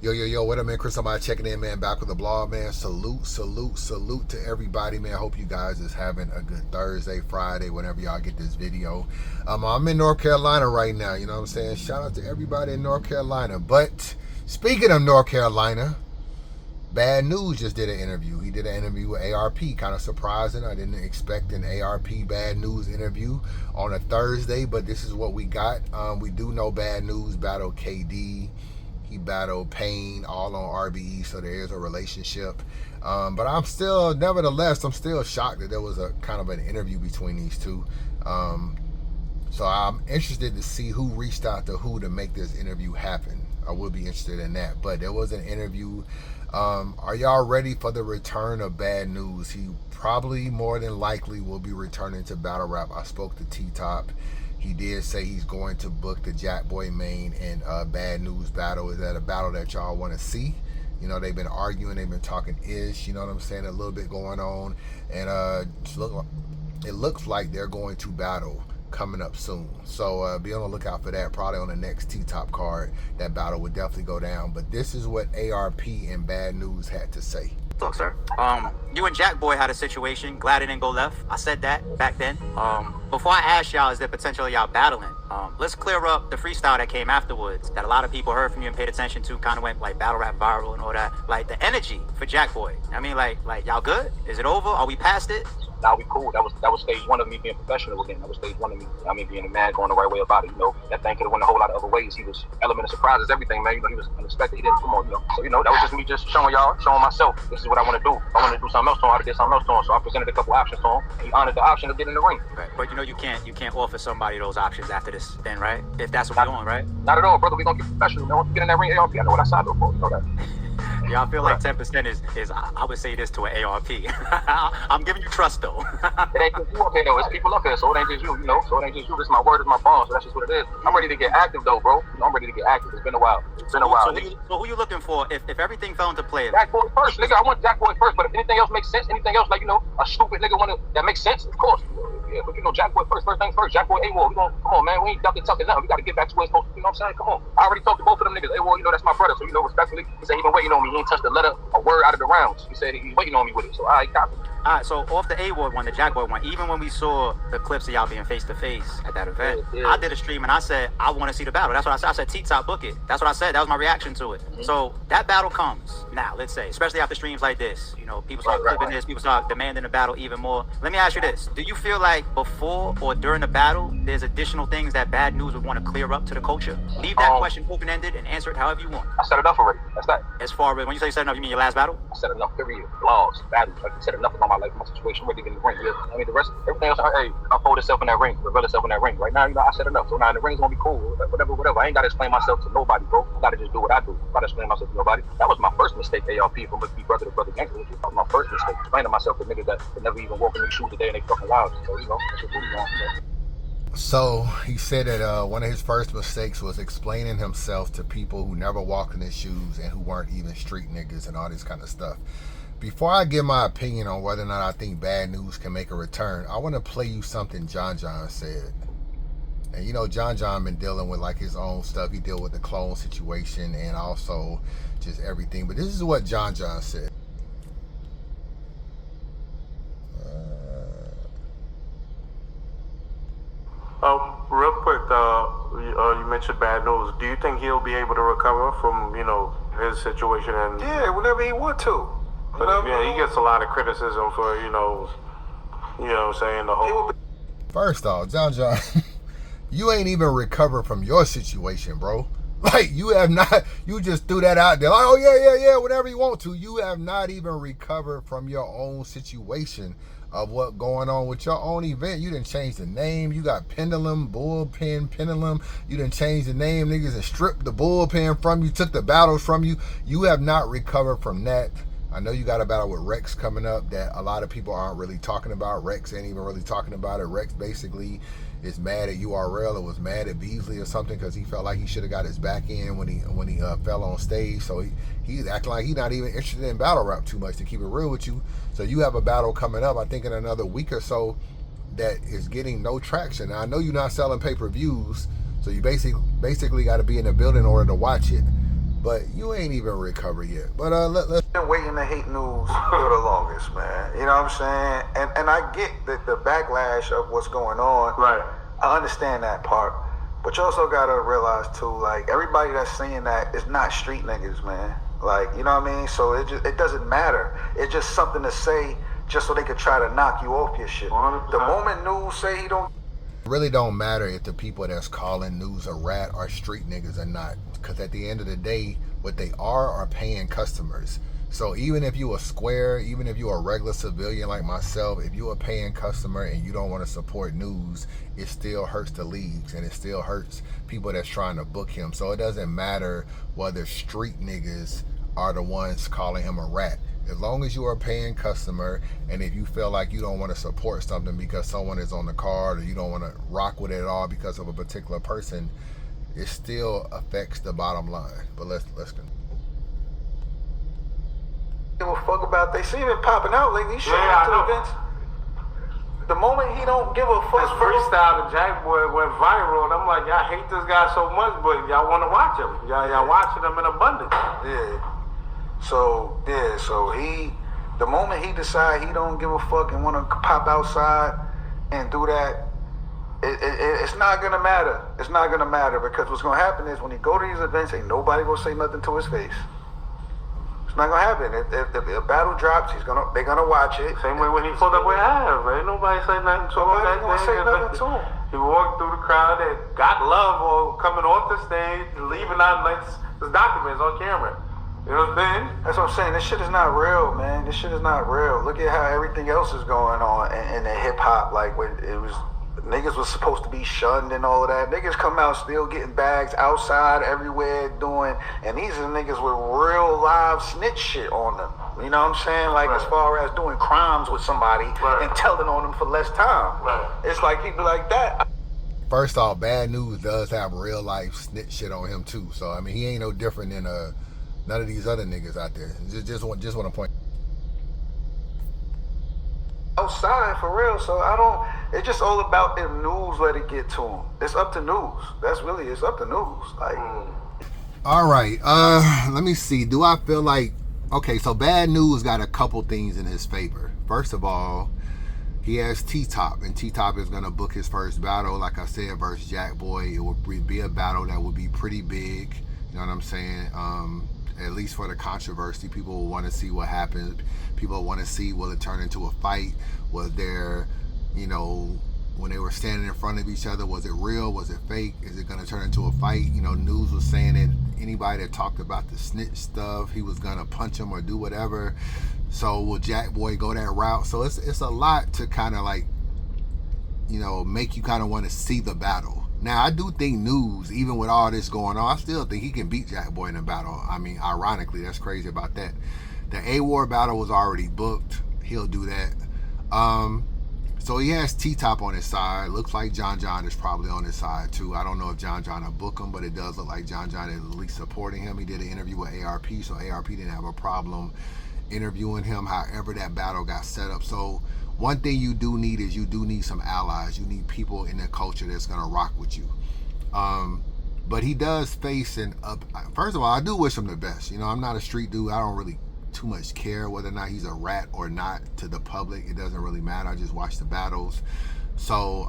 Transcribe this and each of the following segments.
Yo, what up, man? Chris, somebody checking in, man. Back with the blog, man. Salute to everybody, man. Hope you guys is having a good Thursday, Friday, whenever y'all get this video. I'm in North Carolina right now, you know what I'm saying? Shout out to everybody in North Carolina. But speaking of North Carolina, Badnewz just did an interview. He did an interview with ARP. Kind of surprising. I didn't expect an ARP Badnewz interview on a Thursday, but this is what we got. We do know Badnewz battled KD. He battled Pain all on RBE, so there is a relationship. But I'm still, nevertheless, I'm still shocked that there was a kind of an interview between these two. So I'm interested to see who reached out to who to make this interview happen. I would be interested in that. But there was an interview. Are y'all ready for the return of Badnewz? He probably more than likely will be returning to battle rap. I spoke to T-Top. He did say he's going to book the Jackboy Maine and Badnewz battle. Is that a battle that y'all want to see? You know, they've been arguing, they've been talking ish, you know what I'm saying? A little bit going on. And it looks like they're going to battle coming up soon. So be on the lookout for that. Probably on the next T-Top card. That battle would definitely go down. But this is what ARP and Badnewz had to say. Look, sir. You and Jackboy had a situation. Glad it didn't go left. I said that back then. Before I asked y'all, is there potential y'all battling? Let's clear up the freestyle that came afterwards that a lot of people heard from you and paid attention to. Kind of went like battle rap viral and all that. Like the energy for Jackboy. I mean, like y'all good? Is it over? Are we past it? Now we cool. That was stage one of me being professional again. That was stage one of me. I mean, being a man, going the right way about it. You know, that thing could have went a whole lot of other ways. He was element of surprises, everything, man. You know, he was unexpected. He didn't come on, you know. So, you know, that was just me just showing y'all, showing myself. This is what I want to do. If I want to do something else to him, I did something else to him. So I presented a couple options to him. And he honored the option to get in the ring. Right. But you know, you can't offer somebody those options after this, then, right? If that's what we're doing, right? Not at all, brother. We gonna get professional. You know, once you get in that ring, ARP, I know what I signed up for. You know that. Yeah, I feel like 10% is I would say this to an ARP. I'm giving you trust though. It ain't just you up here though, it's people up here, so it ain't just you, you know. So it ain't just you, this is my word, this is my bond, so that's just what it is. I'm ready to get active though, bro. You know, I'm ready to get active. It's been a while. It's been a while. So who you looking for if everything fell into play? Jackboy first, nigga. I want Jackboy first, but if anything else makes sense, anything else like, you know, a stupid nigga that makes sense, of course. Yeah, but you know, Jackboy first things first. Jackboy AWOL, we gonna, come on, man, we ain't ducking tucking nothing. We gotta get back to where it's supposed to be, you know what I'm saying? Come on. I already talked to both of them niggas. AWOL, you know, that's my brother, so you know, respectfully, he said he been waiting on me. He ain't touched a letter, a word out of the rounds. He said he's waiting on me with it, so I copy. All right, so off the A-Ward one, the Jackboy one, even when we saw the clips of y'all being face-to-face at that event, I did a stream and I said, I want to see the battle. That's what I said. I said, T-Top, book it. That's what I said. That was my reaction to it. So that battle comes now, let's say, especially after streams like this. You know, people start clipping this, people start demanding the battle even more. Let me ask you this. Do you feel like before or during the battle, there's additional things that Badnewz would want to clear up to the culture? Leave that question open-ended and answer it however you want. I said enough already. That's that. As far as, when you say set enough, you mean your last battle? I said enough, period. Blogs, battles. Like I said enough about my life, my situation. Ready to get in the ring. Yeah. I mean, the rest, everything else, hey, unfold itself in that ring, reveal itself in that ring. Right now, you know, I said enough. So now the ring's gonna be cool. Whatever. I ain't gotta explain myself to nobody, bro. I gotta just do what I do. I gotta explain myself to nobody. That was my first mistake, ARP, from be brother to brother gangster. That was my first mistake. Explaining myself to niggas that never even walk in these shoes today and they fucking lives. So, you know, that's what we want. So he said that one of his first mistakes was explaining himself to people who never walked in his shoes and who weren't even street niggas and all this kind of stuff. Before I give my opinion on whether or not I think Badnewz can make a return, I want to play you something John said. And you know, John been dealing with like his own stuff. He dealt with the clone situation and also just everything. But this is what John said. Real quick, you mentioned Badnewz. Do you think he'll be able to recover from, you know, his situation? And yeah, whenever he want to. Yeah, he gets a lot of criticism for, you know what I'm saying, the whole... First off, John, you ain't even recovered from your situation, bro. Like, you have not, you just threw that out there. Like, oh, yeah, whatever you want to. You have not even recovered from your own situation of what going on with your own event. You didn't change the name. You got Pendulum, Bullpen, Pendulum. You didn't change the name, niggas, and stripped the bullpen from you, took the battles from you. You have not recovered from that. I know you got a battle with Rex coming up that a lot of people aren't really talking about. Rex ain't even really talking about it. Rex basically is mad at URL or was mad at Beasley or something because he felt like he should have got his back in when he fell on stage. So he's acting like he's not even interested in battle rap too much, to keep it real with you. So you have a battle coming up, I think in another week or so, that is getting no traction. Now, I know you're not selling pay-per-views, so you basically got to be in the building in order to watch it. but you ain't even recovered yet. But let's been waiting to hate news for the longest, man. You know what I'm saying? And I get the backlash of what's going on. Right. I understand that part. But you also gotta realize too, like, everybody that's saying that is not street niggas, man. Like, you know what I mean? So it doesn't matter. It's just something to say just so they could try to knock you off your shit. 100%. The moment news say he don't really don't matter if the people that's calling news a rat are street niggas or not, because at the end of the day, what they are paying customers. So even if you a square, even if you a regular civilian like myself, if you a paying customer and you don't want to support news, it still hurts the leagues and it still hurts people that's trying to book him. So it doesn't matter whether street niggas are the ones calling him a rat. As long as you are a paying customer, and if you feel like you don't want to support something because someone is on the card, or you don't want to rock with it at all because of a particular person, it still affects the bottom line. But let's continue. give a fuck about. They see him popping out lately. He's showing Yeah, up I to know. events. The moment he don't give a fuck, His freestyle to Jack Boy went viral, and I'm like, y'all hate this guy so much, but y'all want to watch him. Y'all watching him in abundance. Yeah. So the moment he decide he don't give a fuck and want to pop outside and do that, it's not gonna matter. It's not gonna matter, because what's gonna happen is when he go to these events, ain't nobody gonna say nothing to his face. It's not gonna happen. If a battle drops, they're gonna watch it. Same way when he pulled up with Av, ain't nobody say nothing to him. Nobody gonna say nothing to him. He walked through the crowd that got love or coming off the stage, leaving out like his documents on camera. You know what I'm saying? That's what I'm saying. This shit is not real, man. This shit is not real. Look at how everything else is going on in the hip hop. Like when it was niggas was supposed to be shunned and all of that. Niggas come out still getting bags outside everywhere doing, and these are niggas with real live snitch shit on them. You know what I'm saying? Like Right. as far as doing crimes with somebody Right. and telling on them for less time. Right. It's like people like that. First off, Badnewz does have real life snitch shit on him too. So I mean, he ain't no different than none of these other niggas out there. Just want to point. Outside for real, so it's just all about if news let it get to him. It's up to news. It's up to news. Like, All right, let me see. Do I feel like, okay, so Badnewz got a couple things in his favor. First of all, he has T-Top, and T-Top is going to book his first battle, like I said, versus Jack Boy. It will be a battle that will be pretty big, you know what I'm saying? At least for the controversy, people will want to see what happens. People want to see, will it turn into a fight? Was there, you know, when they were standing in front of each other, was it real? Was it fake? Is it going to turn into a fight? You know, news was saying that anybody that talked about the snitch stuff, he was going to punch him or do whatever. So will Jack Boy go that route? So it's a lot to kind of like, you know, make you kind of want to see the battle. Now, I do think News, even with all this going on, I still think he can beat Jack Boy in a battle. I mean, ironically, that's crazy about that. The A-War battle was already booked. He'll do that. So he has T-Top on his side. Looks like John is probably on his side, too. I don't know if John will book him, but it does look like John is at least supporting him. He did an interview with ARP, so ARP didn't have a problem interviewing him, however that battle got set up. So one thing you do need is you do need some allies. You need people in the culture that's gonna rock with you. But he does face an up. First of all, I do wish him the best. You know, I'm not a street dude. I don't really too much care whether or not he's a rat or not to the public. It doesn't really matter. I just watch the battles. So,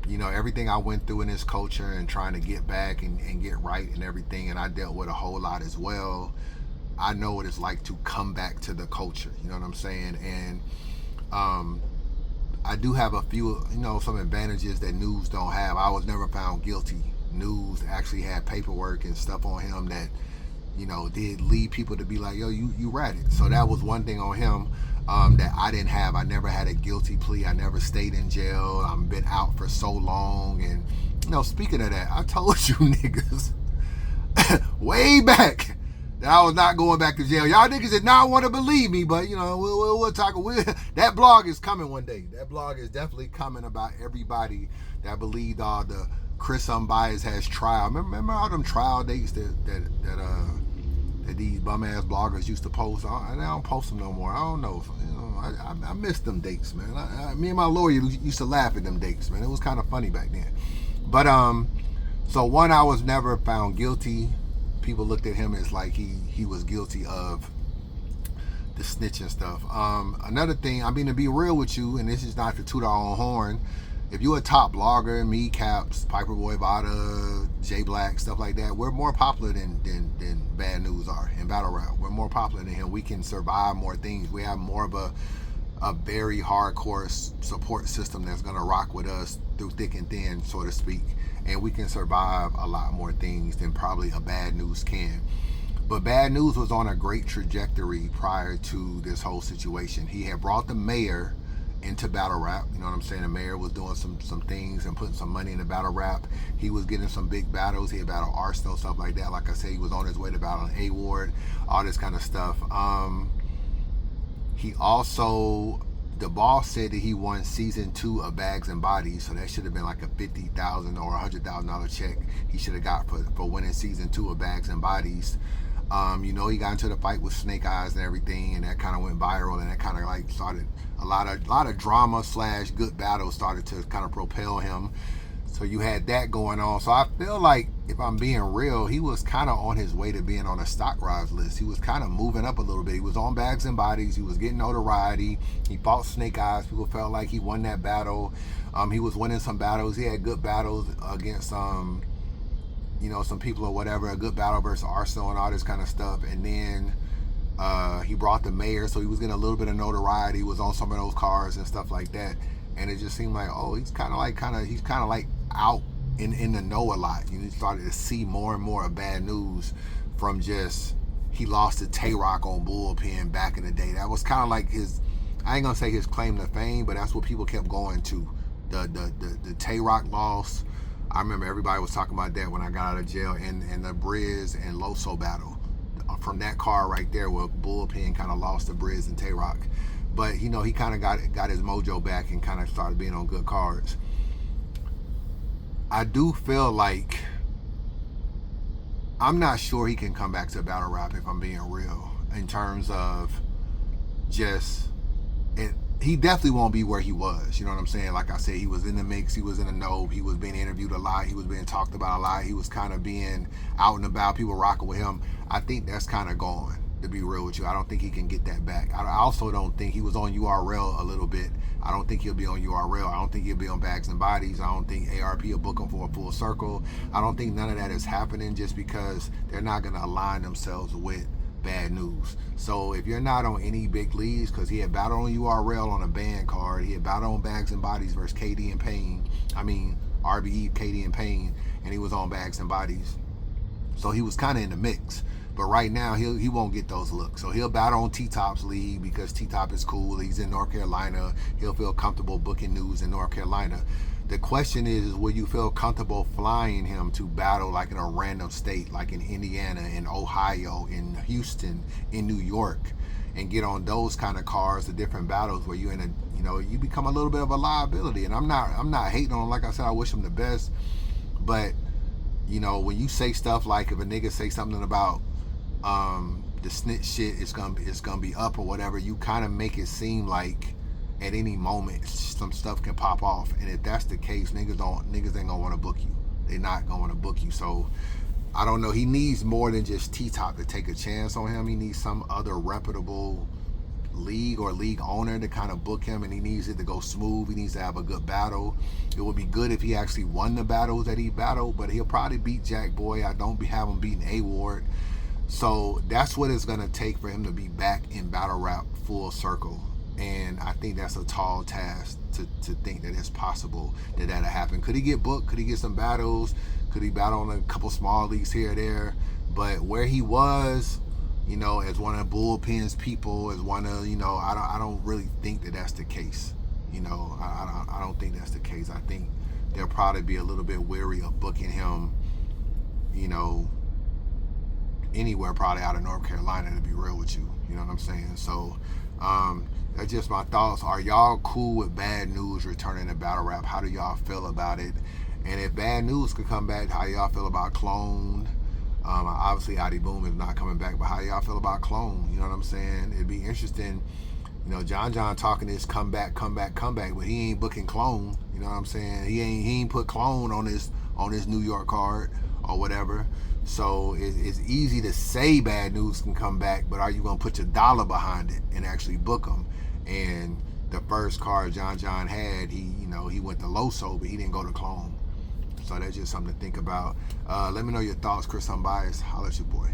you know, everything I went through in this culture and trying to get back and get right and everything, and I dealt with a whole lot as well. I know what it's like to come back to the culture. You know what I'm saying? And I do have a few, you know, some advantages that News don't have. I was never found guilty. News actually had paperwork and stuff on him that, you know, did lead people to be like, yo, you ratted. So that was one thing on him that I didn't have. I never had a guilty plea. I never stayed in jail. I've been out for so long. And, you know, speaking of that, I told you niggas way back that I was not going back to jail. Y'all niggas did not want to believe me, but, you know, we'll talk. That blog is coming one day. That blog is definitely coming about everybody that believed all the Chris Unbiased has trial. Remember all them trial dates that these bum ass bloggers used to post? I don't post them no more. I don't know. You know, I miss them dates, man. Me and my lawyer used to laugh at them dates, man. It was kind of funny back then. But so one, I was never found guilty. people looked at him as like he was guilty of the snitching stuff. Another thing, I mean, to be real with you, and this is not to toot our own horn, if you're a top blogger, me, Caps, Piper Boy, Vada, J Black, stuff like that, we're more popular than Badnewz are in battle rap. We're more popular than him. We can survive more things. We have more of a very hardcore support system that's gonna rock with us through thick and thin, so to speak. And we can survive a lot more things than probably a Badnewz can. But Badnewz was on a great trajectory prior to this whole situation. He had brought the mayor into battle rap. You know what I'm saying? The mayor was doing some things and putting some money into battle rap. He was getting some big battles. He had battled Arsenal, stuff like that. Like I said, he was on his way to battling A-Ward, all this kind of stuff. He also, the boss said that he won season 2 of Bags and Bodies, so that should have been like a $50,000 or $100,000 check he should have got for winning season 2 of Bags and Bodies. You know, he got into the fight with Snake Eyes and everything, and that kind of went viral, and that kind of like started a lot of drama / good battles started to kind of propel him. So you had that going on. So I feel like, if I'm being real, he was kind of on his way to being on a stock rise list. He was kind of moving up a little bit. He was on Bags and Bodies. He was getting notoriety. He fought Snake Eyes. People felt like he won that battle. He was winning some battles. He had good battles against you know, some people or whatever, a good battle versus Arsenal and all this kind of stuff. And then he brought the mayor, so he was getting a little bit of notoriety. He was on some of those cars and stuff like that. And it just seemed like, oh, he's kind of like out in the know a lot. You started to see more and more of Badnewz from just, he lost to Tay-Rock on Bullpen back in the day. That was kind of like his, I ain't gonna say his claim to fame, but that's what people kept going to. The Tay-Rock loss. I remember everybody was talking about that when I got out of jail, and the Briz and Loso battle. From that car right there where Bullpen kind of lost to Briz and Tay-Rock. But, you know, he kind of got his mojo back and kind of started being on good cards. I do feel like, I'm not sure he can come back to battle rap, if I'm being real, in terms of just, he definitely won't be where he was. You know what I'm saying? Like I said, he was in the mix. He was in the know. He was being interviewed a lot. He was being talked about a lot. He was kind of being out and about. People rocking with him. I think that's kind of gone, to be real with you. I don't think he can get that back. I also don't think, he was on URL a little bit. I don't think he'll be on URL. I don't think he'll be on Bags and Bodies. I don't think ARP will book him for a full circle. I don't think none of that is happening, just because they're not going to align themselves with Badnewz. So if you're not on any big leagues, because he had battled on URL on a band card, he had battled on Bags and Bodies versus KD and Payne, RBE, KD and Payne, and he was on Bags and Bodies. So he was kind of in the mix. But right now, he won't get those looks. So he'll battle on T-Top's league because T-Top is cool. He's in North Carolina. He'll feel comfortable booking news in North Carolina. The question is, will you feel comfortable flying him to battle like in a random state, like in Indiana, in Ohio, in Houston, in New York, and get on those kind of cars, the different battles where you're in a, you know, you become a little bit of a liability. And I'm not hating on him. Like I said, I wish him the best. But, you know, when you say stuff like, if a nigga say something about the snitch shit is gonna be up or whatever, you kind of make it seem like at any moment some stuff can pop off. And if that's the case, niggas ain't gonna want to book you. They're not gonna want to book you. So I don't know. He needs more than just T-Top to take a chance on him. He needs some other reputable league or league owner to kind of book him, and he needs it to go smooth. He needs to have a good battle. It would be good if he actually won the battles that he battled, but he'll probably beat Jack Boy. I don't have him beating A-Ward. So that's what it's gonna take for him to be back in battle rap full circle. And I think that's a tall task to think that it's possible that that'll happen. Could he get booked? Could he get some battles? Could he battle on a couple small leagues here or there? But where he was, you know, as one of Bullpen's people, as one of, you know, I don't really think that that's the case. You know, I don't think that's the case. I think they'll probably be a little bit wary of booking him, you know, anywhere probably out of North Carolina, to be real with you. You know what I'm saying? So that's just my thoughts. Are y'all cool with Badnewz returning to battle rap? How do y'all feel about it? And if Badnewz could come back, how y'all feel about Clone? Obviously Adi Boom is not coming back, but how y'all feel about Clone? You know what I'm saying? It'd be interesting. You know, John talking this comeback, but he ain't booking Clone. You know what I'm saying? He ain't put Clone on his New York card or whatever. So it's easy to say Badnewz can come back, but are you going to put your dollar behind it and actually book him? And the first card John had, he went to Loso, but he didn't go to Clone. So that's just something to think about. Let me know your thoughts, Chris Unbiased. Holla at your boy.